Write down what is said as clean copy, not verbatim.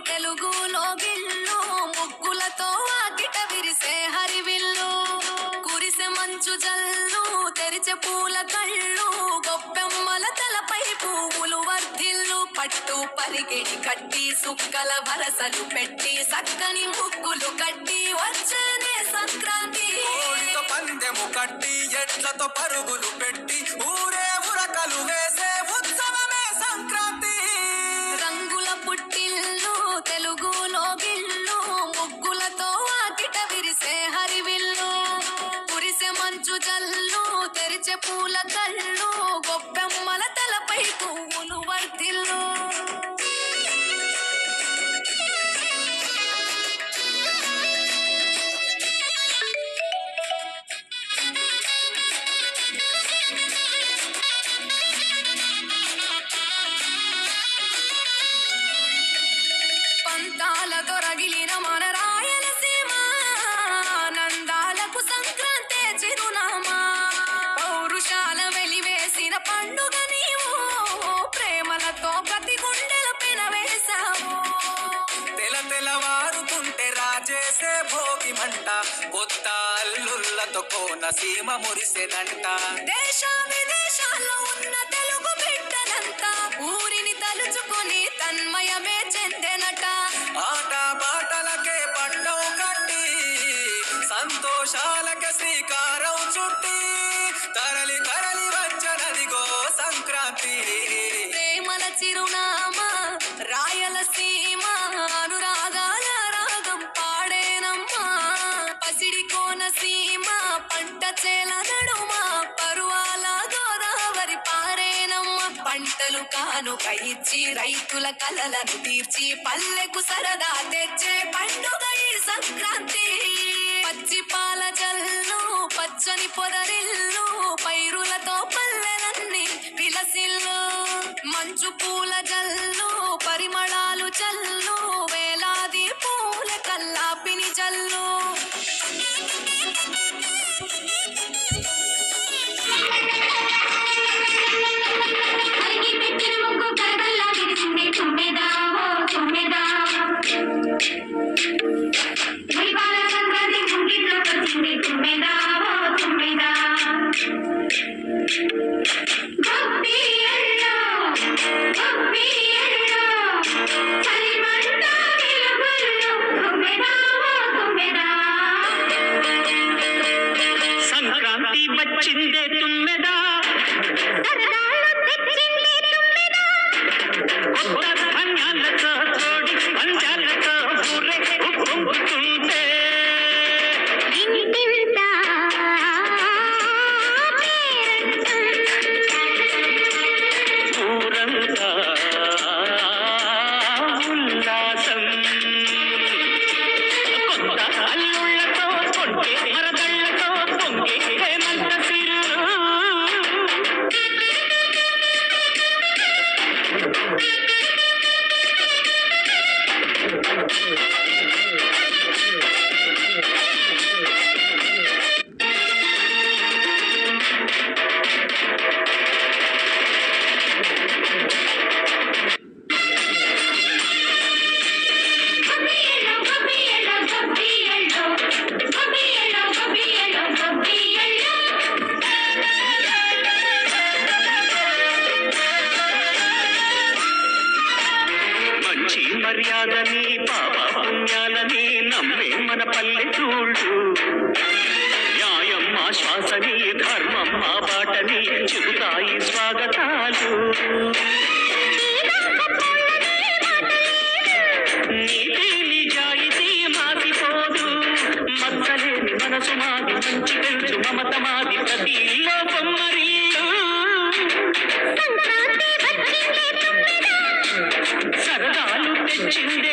తెలుగులో గిల్లు ముగ్గులతో వాకిట విరిసే హరివిల్లు కురిసె మంచు జల్లు తెరిచే పూల కళ్ళు గొప్పెమ్మల తలపై పువ్వులు వర్ధిల్లు పట్టు పరిగెడి కట్టి సుక్కల వరసలు పెట్టి సక్కని ముగ్గులు కట్టి వచ్చేనే సంక్రాంతి పందెము కట్టి ఎట్లతో పరుగులు పెట్టి ఊరే ఉరకలు వేసే ఉత్సవమే సంక్రాంతి రంగుల పుట్టిల్లు తెలుగులో గిల్లు ముగ్గులతో వాకిట విరిసే హరివిల్లు కురిసె మంచు జల్లు తెరిచే పూల కళ్ళు గొప్పెమ్మల తలపై పువ్వులు వర్ధిల్లు పంతాలతో రగిలిన మన రాయలసీమ ఆనందాలకు సంక్రాంతే చిరునామా పౌరుషాల వెలివేసిన పండుగ నీవు ప్రేమలతో ప్రతి గుండెల పెనవేశావు తెలవారుతుంటే రాజేసే భోగి మంట కొత్త అల్లుళ్ళతో కోనసీమ మురిసెనంట దేశ విదేశాల్లో ఉన్న తెలుగు బిడ్డలంతా ఊరిని తలుచుకుని తన్మయమే చెందెనట ఆట పాటలకే పట్టం కట్టి సంతోషాలకే శ్రీకారం చుట్టి తరలి తరలి వచ్చనదిగో సంక్రాంతి ప్రేమల చిరునామా రాయలసీమ అనురాగాల రాగం పాడేనమ్మా పసిడి కోనసీమ పంట చేల నడుమ పరువాల గోదావరి పారేనమ్మ పంటలు కానుక ఇచ్చి రైతుల కలలను తీర్చి పల్లెకు సరదా తెచ్చే పండుగ ఈ సంక్రాంతి పచ్చి పాల జల్లు పచ్చని పొదరిల్లు పైరులతో పల్లెలన్నీ విలసిల్లు మంచు పూల జల్లు పరిమళాలు చల్లు వేలాది పూల కల్లాపిని జల్లు సంక్రాంతి వచ్చిందే తుమ్మెదా ధాన్యాలతో తోడి పంచాలతో ఊరే ఉప్పొంగుతుంటే ఊరంతా ఉల్లాసం కొత్త అల్లుళ్ళతో కొంటే మరదళ్ళతో పొంగే హేమంత సిరు మంచి మర్యాదని పాప పుణ్యాలని నమ్మే మన పల్లెటూళ్ళు న్యాయం మా శ్వాసని ధర్మం మా బాటని చెబుతాయి స్వాగతాలు నీతి నిజాయితీ మాసిపోదు మచ్చలేని మనసు మాది మంచి తెలుసు మమత మాది ప్రతి లోపం మరియు సరదాలు తెచ్చింది